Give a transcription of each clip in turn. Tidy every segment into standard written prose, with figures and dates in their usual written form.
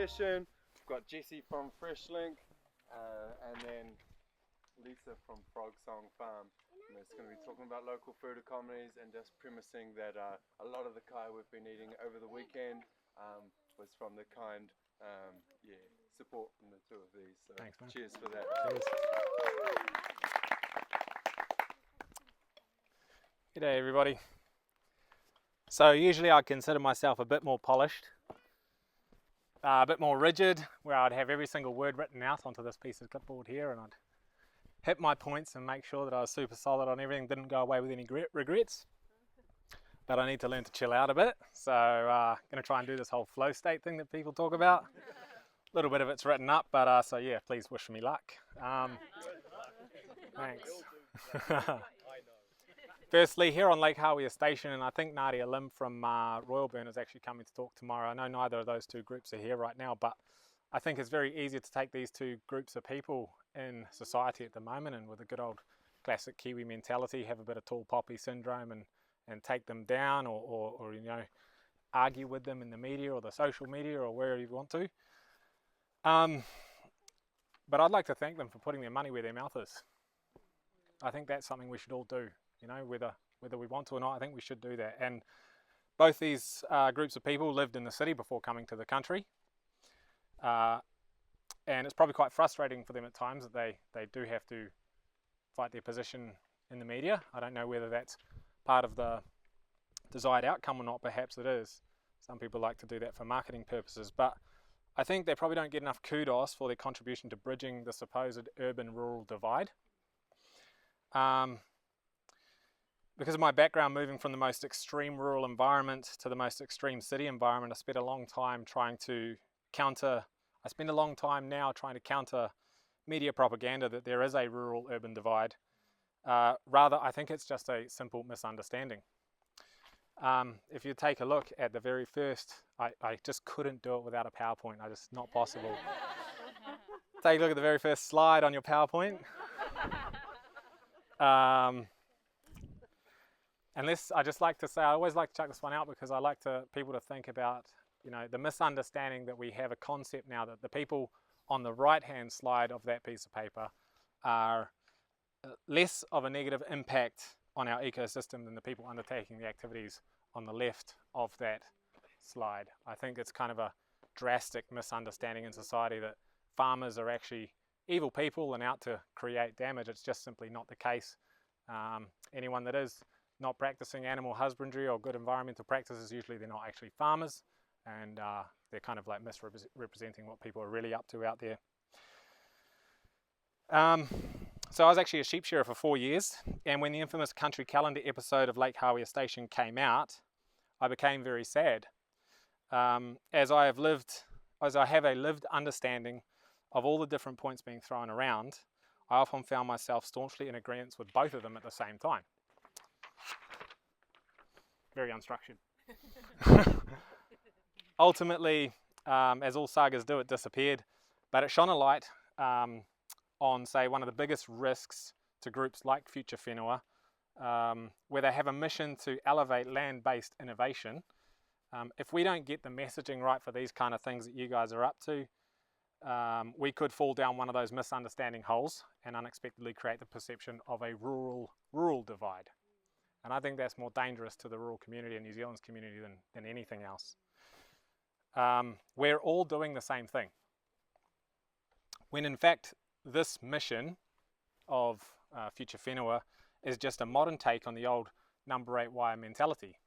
session. We've got Jessie from Freshlink and then Lisa from Frog Song Farm. And it's going to be talking about local food economies and just premising that a lot of the kai we've been eating over the weekend was from the kind support from the two of these. So thanks, man. Cheers for that. Cheers. G'day everybody. So usually I consider myself a bit more polished, a bit more rigid, where I'd have every single word written out onto this piece of clipboard here and I'd hit my points and make sure that I was super solid on everything, didn't go away with any regrets. But I need to learn to chill out a bit, so I'm going to try and do this whole flow state thing that people talk about. A little bit of it's written up, but so yeah, please wish me luck. Thanks. Firstly, here on Lake Hawea Station, and I think Nadia Lim from Royalburn is actually coming to talk tomorrow. I know neither of those two groups are here right now, but I think it's very easy to take these two groups of people in society at the moment and with a good old classic Kiwi mentality, have a bit of tall poppy syndrome and take them down or you know, argue with them in the media or the social media or wherever you want to. But I'd like to thank them for putting their money where their mouth is. I think that's something we should all do. You know, whether we want to or not, I think we should do that. And both these groups of people lived in the city before coming to the country. And it's probably quite frustrating for them at times that they do have to fight their position in the media. I don't know whether that's part of the desired outcome or not. Perhaps it is. Some people like to do that for marketing purposes. But I think they probably don't get enough kudos for their contribution to bridging the supposed urban-rural divide. Because of my background moving from the most extreme rural environment to the most extreme city environment, I spent a long time trying to counter media propaganda that there is a rural-urban divide. Rather, I think it's just a simple misunderstanding. If you take a look at the very first, I just couldn't do it without a PowerPoint. It's not possible. Take a look at the very first slide on your PowerPoint. And this, I just like to say, I always like to chuck this one out because I like people to think about, you know, the misunderstanding that we have a concept now that the people on the right-hand slide of that piece of paper are less of a negative impact on our ecosystem than the people undertaking the activities on the left of that slide. I think it's kind of a drastic misunderstanding in society that farmers are actually evil people and out to create damage. It's just simply not the case. Anyone that is not practicing animal husbandry or good environmental practices, usually they're not actually farmers, and they're kind of like misrepresenting what people are really up to out there. So I was actually a sheep shearer for 4 years, and when the infamous Country Calendar episode of Lake Hawea Station came out, I became very sad. As I have a lived understanding of all the different points being thrown around, I often found myself staunchly in agreement with both of them at the same time. Very unstructured. Ultimately, as all sagas do, it disappeared, but it shone a light on, say, one of the biggest risks to groups like Future Whenua, where they have a mission to elevate land-based innovation. If we don't get the messaging right for these kind of things that you guys are up to, we could fall down one of those misunderstanding holes and unexpectedly create the perception of a rural divide. And I think that's more dangerous to the rural community and New Zealand's community than anything else. We're all doing the same thing. When in fact, this mission of Future Whenua is just a modern take on the old number 8 wire mentality,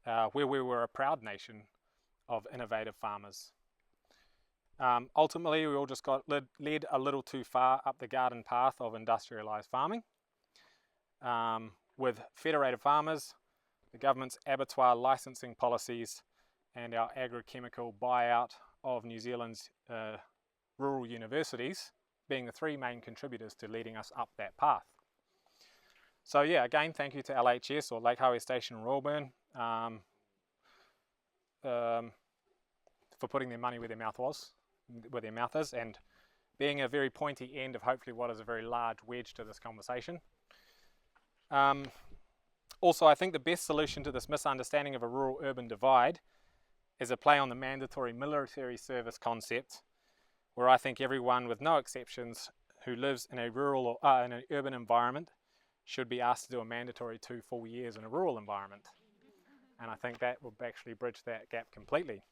where we were a proud nation of innovative farmers. Ultimately, we all just got led a little too far up the garden path of industrialised farming. With federated farmers, the government's abattoir licensing policies, and our agrochemical buyout of New Zealand's rural universities being the three main contributors to leading us up that path. So yeah, again, thank you to LHS or Lake Hawea Station Royalburn for putting their money where their mouth is, and being a very pointy end of hopefully what is a very large wedge to this conversation. Also, I think the best solution to this misunderstanding of a rural-urban divide is a play on the mandatory military service concept, where I think everyone, with no exceptions, who lives in a rural or in an urban environment should be asked to do a mandatory 2 full years in a rural environment. And I think that will actually bridge that gap completely.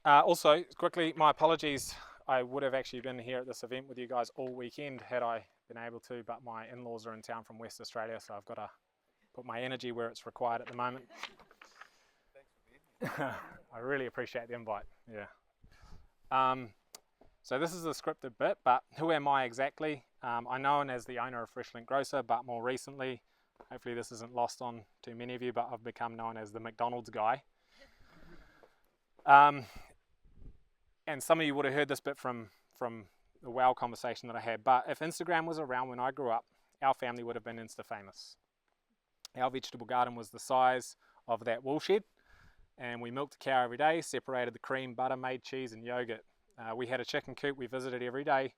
Also, quickly, my apologies. I would have actually been here at this event with you guys all weekend had I been able to, but my in-laws are in town from West Australia, so I've got to put my energy where it's required at the moment. I really appreciate the invite, yeah. So this is the scripted bit, but who am I exactly? I'm known as the owner of Freshlink Grocer, but more recently, hopefully this isn't lost on too many of you, but I've become known as the McDonald's guy. And some of you would have heard this bit from the WOW conversation that I had, but if Instagram was around when I grew up, our family would have been Insta famous. Our vegetable garden was the size of that wool shed, and we milked the cow every day, separated the cream, butter, made cheese and yogurt. We had a chicken coop we visited every day.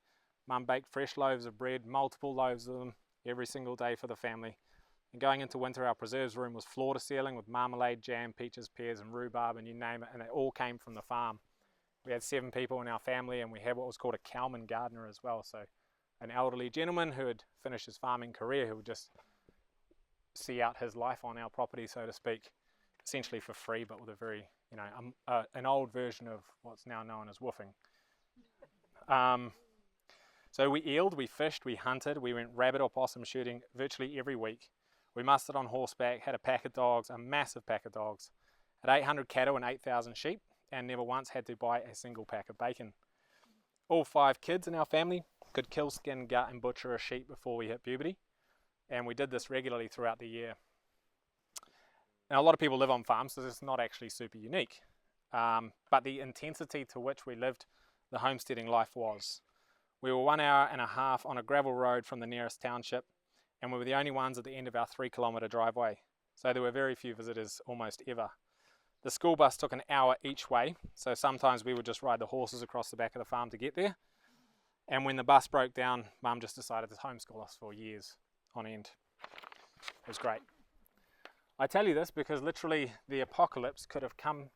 Mum baked fresh loaves of bread, multiple loaves of them, every single day for the family. And going into winter, our preserves room was floor to ceiling with marmalade, jam, peaches, pears and rhubarb and you name it, and they all came from the farm. We had 7 people in our family, and we had what was called a cowman gardener as well, so an elderly gentleman who had finished his farming career who would just see out his life on our property, so to speak, essentially for free, but with a very, an old version of what's now known as woofing. So we eeled, we fished, we hunted, we went rabbit or possum shooting virtually every week. We mustered on horseback, had a pack of dogs, a massive pack of dogs, had 800 cattle and 8,000 sheep, and never once had to buy a single pack of bacon. All 5 kids in our family could kill, skin, gut and butcher a sheep before we hit puberty, and we did this regularly throughout the year. Now a lot of people live on farms, so this is not actually super unique, but the intensity to which we lived the homesteading life was. We were 1.5 hours on a gravel road from the nearest township, and we were the only ones at the end of our 3-kilometre driveway, so there were very few visitors almost ever. The school bus took an hour each way, so sometimes we would just ride the horses across the back of the farm to get there. And when the bus broke down, Mum just decided to homeschool us for years on end. It was great. I tell you this because literally the apocalypse could have come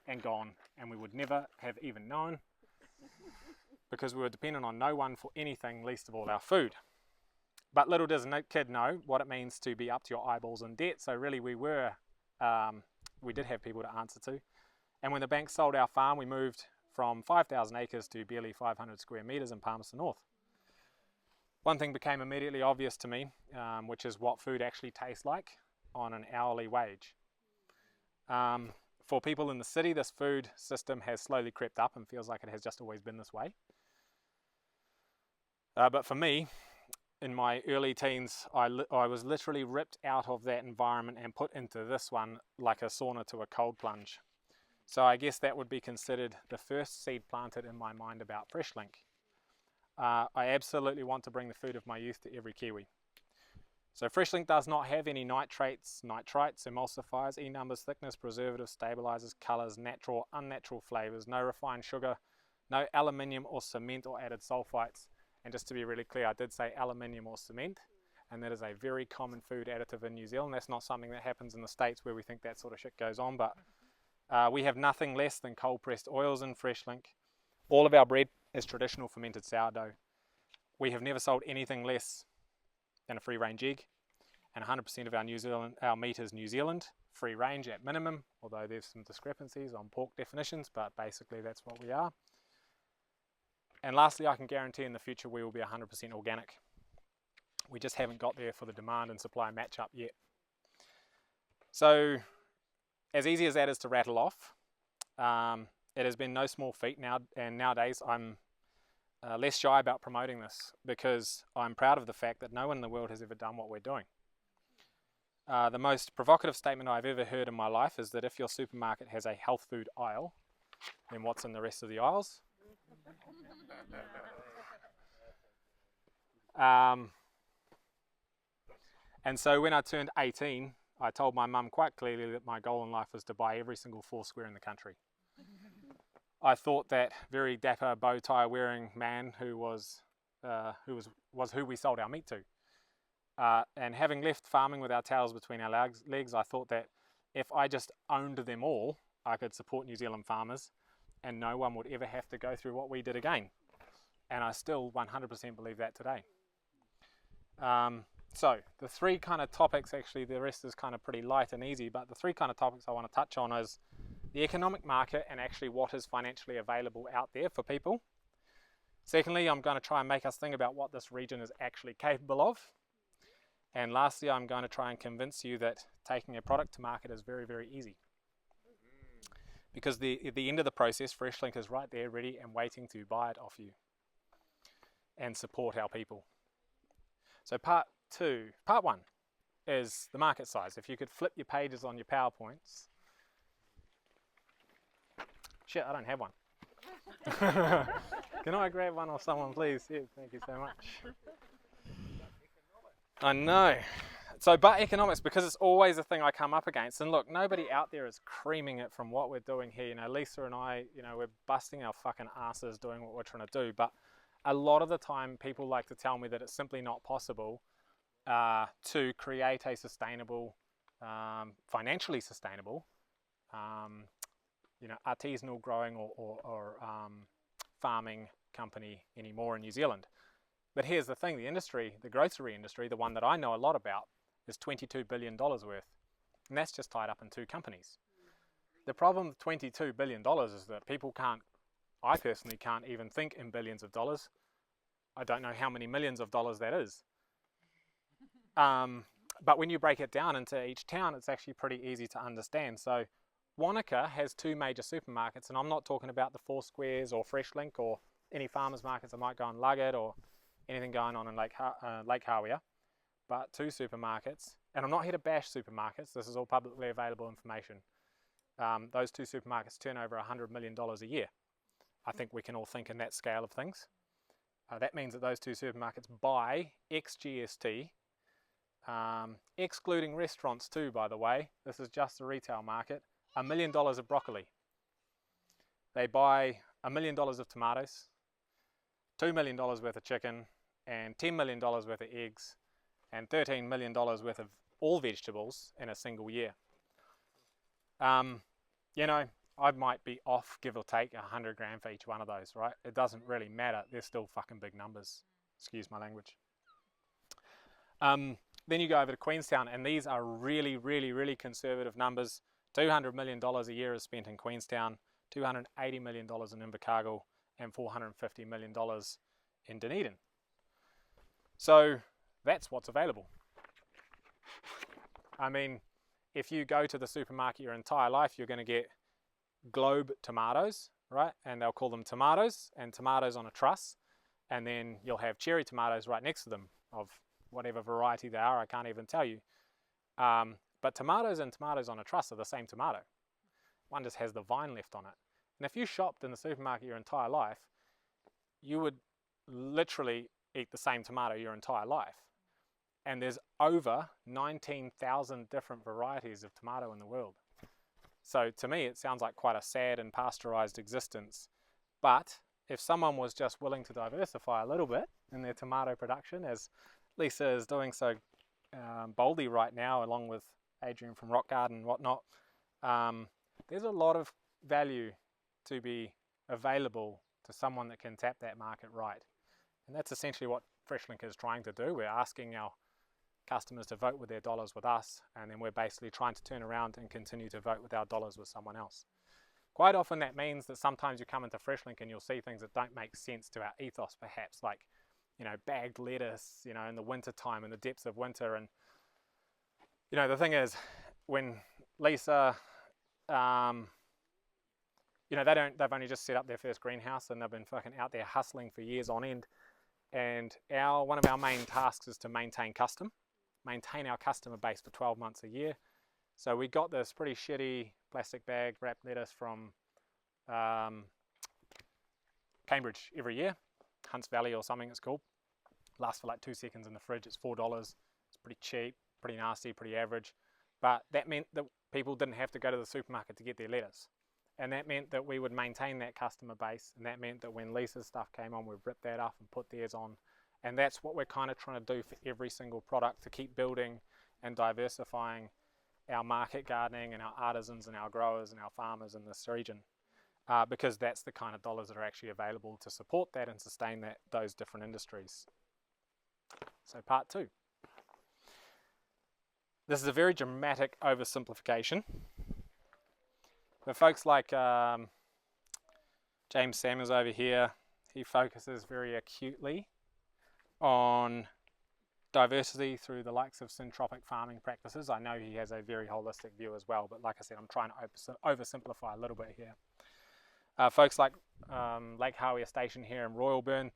and gone, and we would never have even known, because we were dependent on no one for anything, least of all our food. But little does a kid know what it means to be up to your eyeballs in debt, so really we did have people to answer to. And when the bank sold our farm, we moved from 5,000 acres to barely 500 square metres in Palmerston North. One thing became immediately obvious to me, which is what food actually tastes like on an hourly wage. For people in the city, this food system has slowly crept up and feels like it has just always been this way. But for me, in my early teens, I was literally ripped out of that environment and put into this one like a sauna to a cold plunge. So I guess that would be considered the first seed planted in my mind about Freshlink. I absolutely want to bring the food of my youth to every Kiwi. So Freshlink does not have any nitrates, nitrites, emulsifiers, E-numbers, thickness, preservatives, stabilizers, colors, natural or unnatural flavors, no refined sugar, no aluminium or cement or added sulfites. And just to be really clear, I did say aluminium or cement, and that is a very common food additive in New Zealand. That's not something that happens in the States where we think that sort of shit goes on, but we have nothing less than cold pressed oils in Freshlink. All of our bread is traditional fermented sourdough. We have never sold anything less than a free range egg, and 100% of our meat is New Zealand, free range at minimum, although there's some discrepancies on pork definitions, but basically that's what we are. And lastly, I can guarantee in the future we will be 100% organic. We just haven't got there for the demand and supply match up yet. So, as easy as that is to rattle off, it has been no small feat now, and nowadays I'm less shy about promoting this because I'm proud of the fact that no one in the world has ever done what we're doing. The most provocative statement I've ever heard in my life is that if your supermarket has a health food aisle, then what's in the rest of the aisles? And so when I turned 18, I told my mum quite clearly that my goal in life was to buy every single Foursquare in the country. I thought that very dapper bow tie wearing man who was who we sold our meat to. And having left farming with our tails between our legs, I thought that if I just owned them all, I could support New Zealand farmers and no one would ever have to go through what we did again. And I still 100% believe that today. So the three kind of topics, actually the rest is kind of pretty light and easy, but the three kind of topics I want to touch on is the economic market and actually what is financially available out there for people. Secondly, I'm going to try and make us think about what this region is actually capable of. And lastly, I'm going to try and convince you that taking a product to market is very, very easy. Because at the end of the process, Freshlink is right there ready and waiting to buy it off you and support our people. So part one is the market size. If you could flip your pages on your PowerPoints. Shit, I don't have one. Can I grab one off someone, please? Yeah, thank you so much. I know. So, but economics, because it's always a thing I come up against. And look, nobody out there is creaming it from what we're doing here. You know, Lisa and I, you know, we're busting our fucking asses doing what we're trying to do. But a lot of the time, people like to tell me that it's simply not possible to create a sustainable, financially sustainable, you know, artisanal growing or farming company anymore in New Zealand. But here's the thing, the industry, the grocery industry, the one that I know a lot about, is $22 billion worth. And that's just tied up in two companies. The problem with $22 billion is that people can't, I personally can't even think in billions of dollars. I don't know how many millions of dollars that is. But when you break it down into each town, it's actually pretty easy to understand. So Wanaka has two major supermarkets, and I'm not talking about the Four Squares or Freshlink or any farmers markets that might go and lug it or anything going on in Lake Hawea, but two supermarkets. And I'm not here to bash supermarkets. This is all publicly available information. Those two supermarkets turn over $100 million a year. I think we can all think in that scale of things. That means that those two supermarkets buy ex-GST, excluding restaurants too, by the way. This is just the retail market. $1 million of broccoli. They buy $1 million of tomatoes, $2 million worth of chicken, and $10 million worth of eggs, and $13 million worth of all vegetables in a single year. You know, I might be off, give or take, 100 grand for each one of those, right? It doesn't really matter. They're still fucking big numbers. Excuse my language. Then you go over to Queenstown, and these are really, really, really conservative numbers. $200 million a year is spent in Queenstown, $280 million in Invercargill, and $450 million in Dunedin. So that's what's available. I mean, if you go to the supermarket your entire life, you're going to get globe tomatoes, right? And they'll call them tomatoes, and tomatoes on a truss. And then you'll have cherry tomatoes right next to them of whatever variety they are. I can't even tell you. But tomatoes and tomatoes on a truss are the same tomato. One just has the vine left on it. And if you shopped in the supermarket your entire life, you would literally eat the same tomato your entire life. And there's over 19,000 different varieties of tomato in the world. So to me, it sounds like quite a sad and pasteurized existence. But if someone was just willing to diversify a little bit in their tomato production, as Lisa is doing so boldly right now, along with Adrian from Rock Garden and whatnot, there's a lot of value to be available to someone that can tap that market right. And that's essentially what Freshlink is trying to do. We're asking our customers to vote with their dollars with us, and then we're basically trying to turn around and continue to vote with our dollars with someone else. Quite often that means that sometimes you come into Freshlink and you'll see things that don't make sense to our ethos, perhaps, like, you know, bagged lettuce, you know, in the winter time, in the depths of winter. And you know, the thing is, when Lisa, you know, they've only just set up their first greenhouse, and they've been fucking out there hustling for years on end. And one of our main tasks is to maintain our customer base for 12 months a year. So we got this pretty shitty plastic bag wrapped lettuce from Cambridge every year, Hunts Valley or something it's called. Lasts for like 2 seconds in the fridge. It's $4. It's pretty cheap, pretty nasty, pretty average. But that meant that people didn't have to go to the supermarket to get their lettuce. And that meant that we would maintain that customer base. And that meant that when Lisa's stuff came on, we'd rip that up and put theirs on. And that's what we're kind of trying to do for every single product, to keep building and diversifying our market gardening and our artisans and our growers and our farmers in this region, because that's the kind of dollars that are actually available to support that and sustain those different industries. So part 2. This is a very dramatic oversimplification. But folks like James Samuels over here, he focuses very acutely on diversity through the likes of syntropic farming practices. I know he has a very holistic view as well, but like I said, I'm trying to oversimplify a little bit here. Folks like Lake Hawea Station here in Royalburn,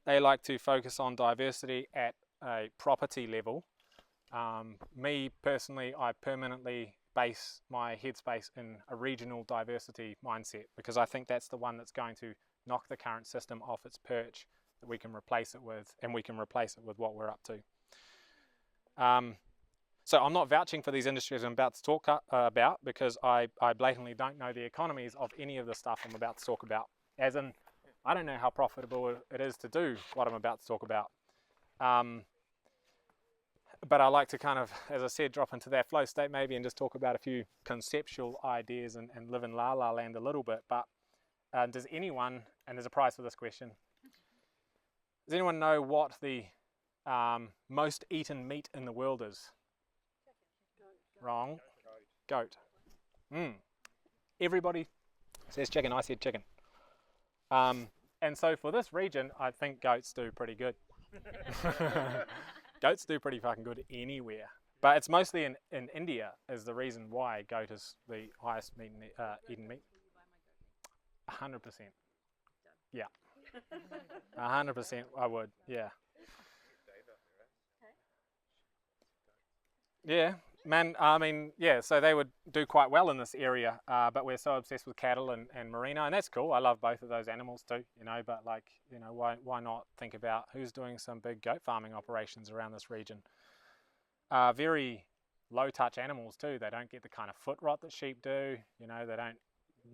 they like to focus on diversity at a property level. Me personally, I permanently base my headspace in a regional diversity mindset, because I think that's the one that's going to knock the current system off its perch that we can replace it with, and we can replace it with what we're up to. So I'm not vouching for these industries I'm about to talk about, because I blatantly don't know the economies of any of the stuff I'm about to talk about. As in, I don't know how profitable it is to do what I'm about to talk about. But I like to kind of, as I said, drop into that flow state maybe and just talk about a few conceptual ideas and live in la-la land a little bit. But does anyone, and there's a prize for this question, does anyone know what the most eaten meat in the world is? Wrong. Goat. Everybody says chicken. I said chicken. And so for this region, I think goats do pretty good. Goats do pretty fucking good anywhere. But it's mostly in India is the reason why goat is the highest eaten meat. 100%. Yeah. 100% I would, yeah. Yeah, man, I mean, yeah, so they would do quite well in this area, but we're so obsessed with cattle and merino, and that's cool. I love both of those animals too, you know, but like, you know, why not think about who's doing some big goat farming operations around this region? Very low touch animals too. They don't get the kind of foot rot that sheep do, you know, they don't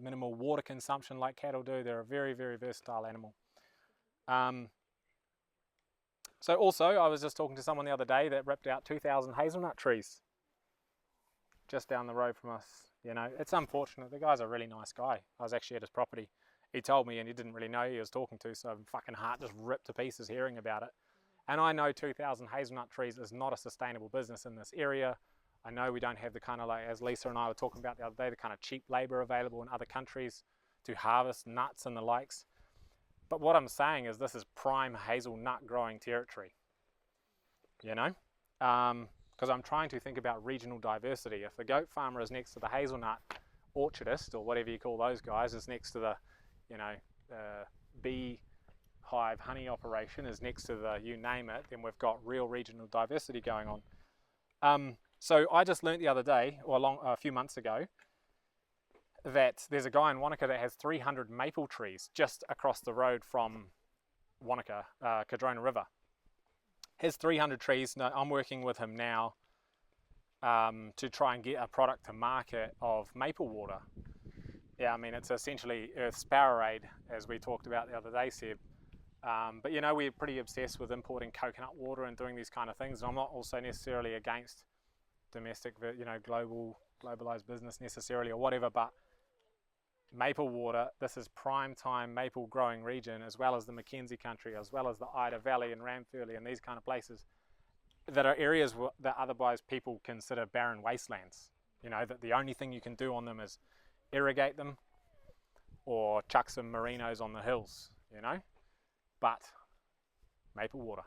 minimal water consumption like cattle do. They're a very, very versatile animal. So also, I was just talking to someone the other day that ripped out 2,000 hazelnut trees just down the road from us. You know, it's unfortunate. The guy's a really nice guy. I was actually at his property. He told me, and he didn't really know who he was talking to, so fucking heart just ripped to pieces hearing about it. And I know 2,000 hazelnut trees is not a sustainable business in this area. I know we don't have the kind of, like, as Lisa and I were talking about the other day, the kind of cheap labor available in other countries to harvest nuts and the likes. But what I'm saying is this is prime hazelnut growing territory, you know, because I'm trying to think about regional diversity. If the goat farmer is next to the hazelnut orchardist, or whatever you call those guys, is next to the, you know, bee hive honey operation, is next to the you name it, then we've got real regional diversity going on. So I just learnt the other day, or a few months ago, that there's a guy in Wanaka that has 300 maple trees just across the road from Wanaka, Cadrona River. His 300 trees, I'm working with him now to try and get a product to market of maple water. Yeah, I mean, it's essentially Earth's Powerade, as we talked about the other day, Seb. But, you know, we're pretty obsessed with importing coconut water and doing these kind of things. And I'm not also necessarily against domestic, you know, globalized business necessarily or whatever, but maple water, this is prime time maple growing region, as well as the Mackenzie country, as well as the Ida Valley and Ramfurly and these kind of places that are areas that otherwise people consider barren wastelands. You know, that the only thing you can do on them is irrigate them or chuck some merinos on the hills, you know, but maple water.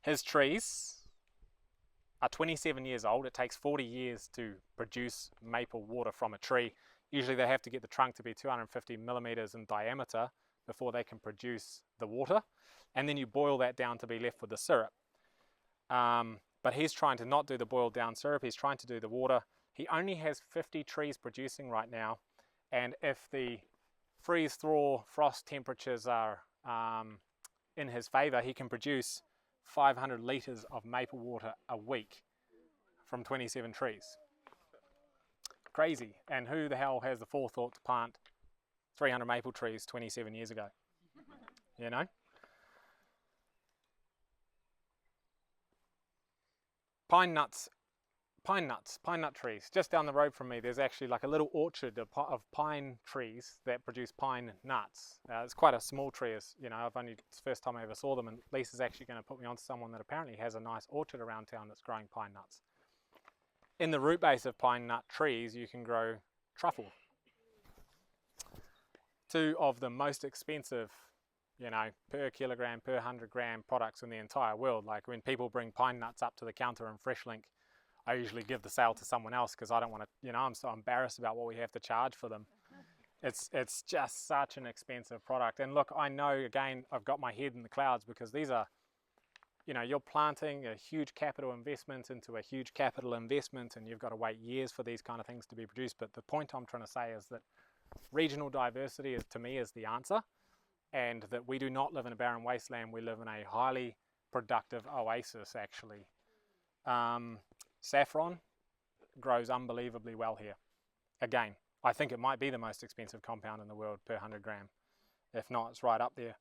His trees are 27 years old. It takes 40 years to produce maple water from a tree. Usually they have to get the trunk to be 250 millimeters in diameter before they can produce the water. And then you boil that down to be left with the syrup. But he's trying to not do the boiled down syrup. He's trying to do the water. He only has 50 trees producing right now. And if the freeze-thaw frost temperatures are in his favor, he can produce 500 liters of maple water a week from 27 trees. Crazy. And who the hell has the forethought to plant 300 maple trees 27 years ago? You know? Pine pine nut trees. Just down the road from me, there's actually like a little orchard of pine trees that produce pine nuts. It's quite a small tree, it's the first time I ever saw them, and Lisa's actually going to put me on to someone that apparently has a nice orchard around town that's growing pine nuts. In the root base of pine nut trees, you can grow truffle. Two of the most expensive, per kilogram, per 100 gram products in the entire world. Like when people bring pine nuts up to the counter in Freshlink, I usually give the sale to someone else because I don't want to, I'm so embarrassed about what we have to charge for them. It's just such an expensive product. And look, I know, again, I've got my head in the clouds because these are, you're planting a huge capital investment into a huge capital investment, and you've got to wait years for these kind of things to be produced. But the point I'm trying to say is that regional diversity to me is the answer, and that we do not live in a barren wasteland. We live in a highly productive oasis, actually. Saffron grows unbelievably well here. Again, I think it might be the most expensive compound in the world per 100 gram. If not, it's right up there.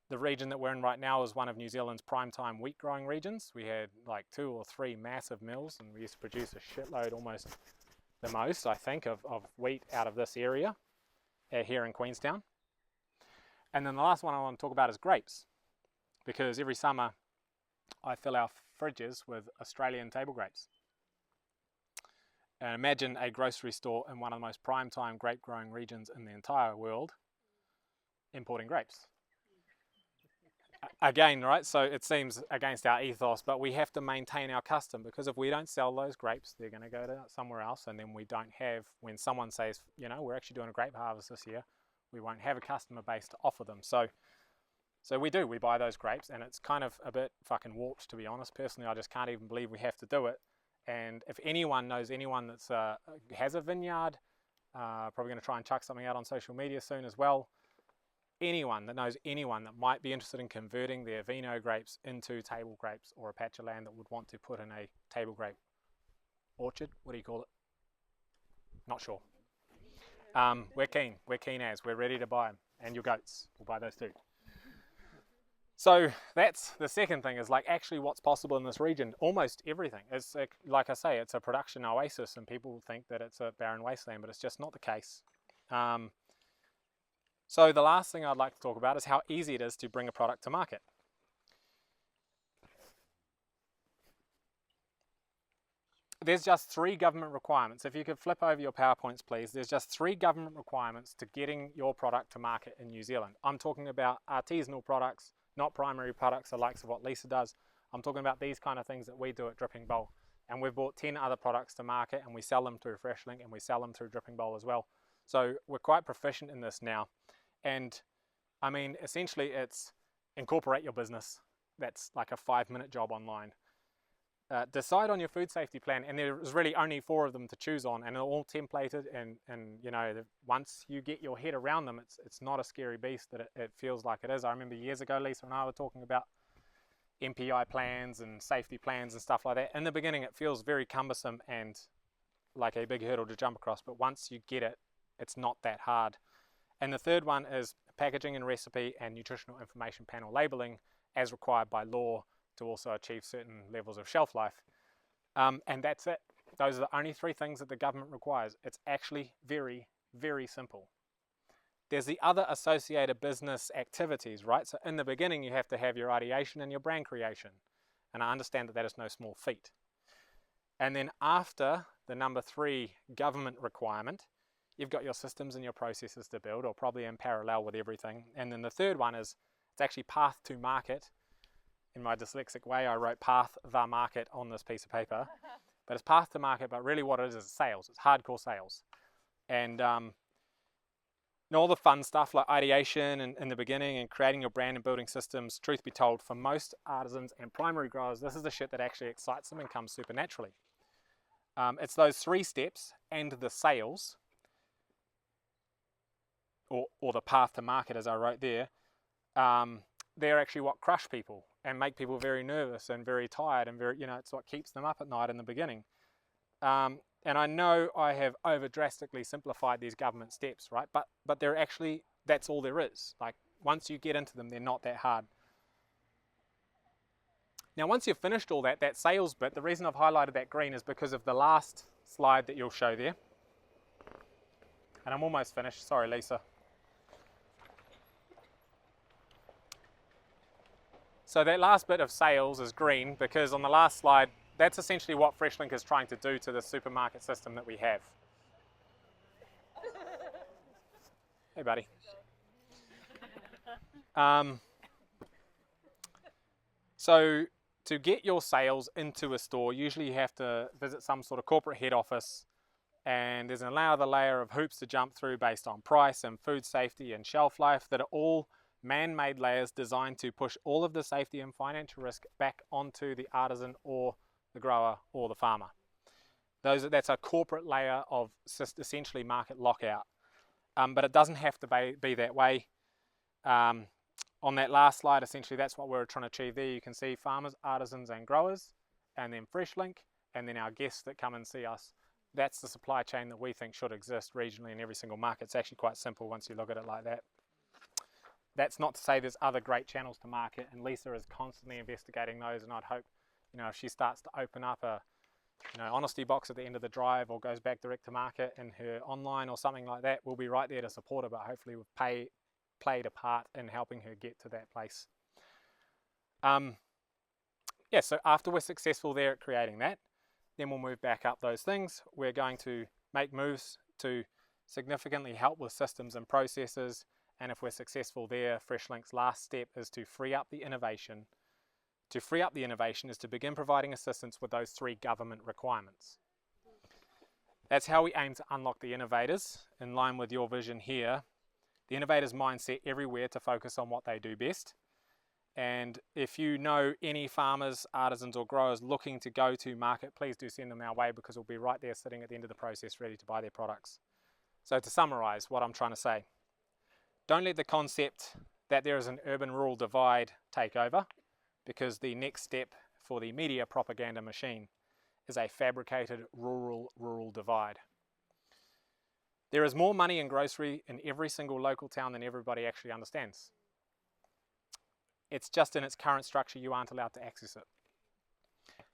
The region that we're in right now is one of New Zealand's primetime wheat growing regions. We had like 2 or 3 massive mills, and we used to produce a shitload, almost the most, I think, of wheat out of this area here in Queenstown. And then the last one I want to talk about is grapes, because every summer I fill our fridges with Australian table grapes. And imagine a grocery store in one of the most primetime grape growing regions in the entire world importing grapes. Again, right, so it seems against our ethos, but we have to maintain our custom, because if we don't sell those grapes, they're going to go to somewhere else, and then we don't have, when someone says, we're actually doing a grape harvest this year, we won't have a customer base to offer them. So we buy those grapes, and it's kind of a bit fucking warped, to be honest. Personally, I just can't even believe we have to do it. And if anyone knows anyone that's has a vineyard, probably going to try and chuck something out on social media soon as well. Anyone that knows anyone that might be interested in converting their vino grapes into table grapes, or a patch of land that would want to put in a table grape orchard, what do you call it? Not sure. We're keen we're ready to buy them, and your goats, we'll buy those too. So that's the second thing, is like actually what's possible in this region. Almost everything. It's like I say, it's a production oasis, and people think that it's a barren wasteland, but it's just not the case. So the last thing I'd like to talk about is how easy it is to bring a product to market. There's just 3 government requirements. If you could flip over your PowerPoints, please. There's just 3 government requirements to getting your product to market in New Zealand. I'm talking about artisanal products, not primary products, the likes of what Lisa does. I'm talking about these kind of things that we do at Dripping Bowl. And we've brought 10 other products to market, and we sell them through Freshlink, and we sell them through Dripping Bowl as well. So we're quite proficient in this now. And I mean, essentially it's incorporate your business. That's like a 5-minute job online. Decide on your food safety plan, and there's really only 4 of them to choose on, and they're all templated, and once you get your head around them, it's not a scary beast that it feels like it is. I remember years ago, Lisa and I were talking about MPI plans and safety plans and stuff like that. In the beginning, it feels very cumbersome and like a big hurdle to jump across, but once you get it, it's not that hard. And the third one is packaging and recipe and nutritional information panel labeling as required by law to also achieve certain levels of shelf life. And that's it. Those are the only 3 things that the government requires. It's actually very, very simple. There's the other associated business activities, right? So in the beginning, you have to have your ideation and your brand creation. And I understand that that is no small feat. And then after the number 3 government requirement, you've got your systems and your processes to build, or probably in parallel with everything. And then the third one is, it's actually path to market. In my dyslexic way, I wrote path the market on this piece of paper. But it's path to market, but really what it is sales. It's hardcore sales. And all the fun stuff like ideation and in the beginning and creating your brand and building systems, truth be told, for most artisans and primary growers, this is the shit that actually excites them and comes supernaturally. It's those 3 steps and the sales, or the path to market, as I wrote there, they're actually what crush people and make people very nervous and very tired, and very, it's what keeps them up at night in the beginning. And I know I have over drastically simplified these government steps, right? But they're actually, that's all there is. Like, once you get into them, they're not that hard. Now once you've finished all that, that sales bit, the reason I've highlighted that green is because of the last slide that you'll show there. And I'm almost finished, sorry Lisa. So that last bit of sales is green because on the last slide, that's essentially what Freshlink is trying to do to the supermarket system that we have. Hey buddy. So to get your sales into a store, usually you have to visit some sort of corporate head office, and there's another layer of hoops to jump through based on price and food safety and shelf life that are all man-made layers designed to push all of the safety and financial risk back onto the artisan or the grower or the farmer. That's a corporate layer of essentially market lockout. But it doesn't have to be that way. On that last slide, essentially that's what we're trying to achieve there. You can see farmers, artisans and growers, and then Freshlink, and then our guests that come and see us. That's the supply chain that we think should exist regionally in every single market. It's actually quite simple once you look at it like that. That's not to say there's other great channels to market, and Lisa is constantly investigating those, and I'd hope, if she starts to open up a honesty box at the end of the drive or goes back direct to market in her online or something like that, we'll be right there to support her, but hopefully we've played a part in helping her get to that place. So after we're successful there at creating that, then we'll move back up those things. We're going to make moves to significantly help with systems and processes, and if we're successful there, Freshlink's last step is to free up the innovation. To free up the innovation is to begin providing assistance with those 3 government requirements. That's how we aim to unlock the innovators, in line with your vision here. The innovators' mindset everywhere to focus on what they do best. And if you know any farmers, artisans or growers looking to go to market, please do send them our way, because we'll be right there sitting at the end of the process ready to buy their products. So to summarize what I'm trying to say, don't let the concept that there is an urban-rural divide take over, because the next step for the media propaganda machine is a fabricated rural-rural divide. There is more money in grocery in every single local town than everybody actually understands. It's just in its current structure, you aren't allowed to access it.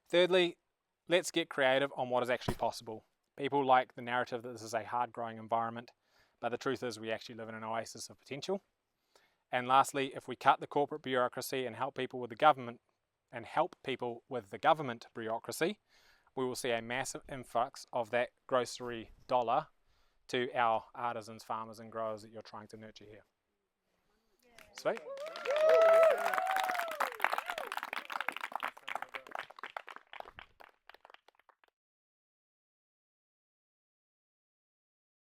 Thirdly, let's get creative on what is actually possible. People like the narrative that this is a hard-growing environment, but the truth is we actually live in an oasis of potential. And lastly, if we cut the corporate bureaucracy and help people with the government bureaucracy, we will see a massive influx of that grocery dollar to our artisans, farmers and growers that you're trying to nurture here. Sweet.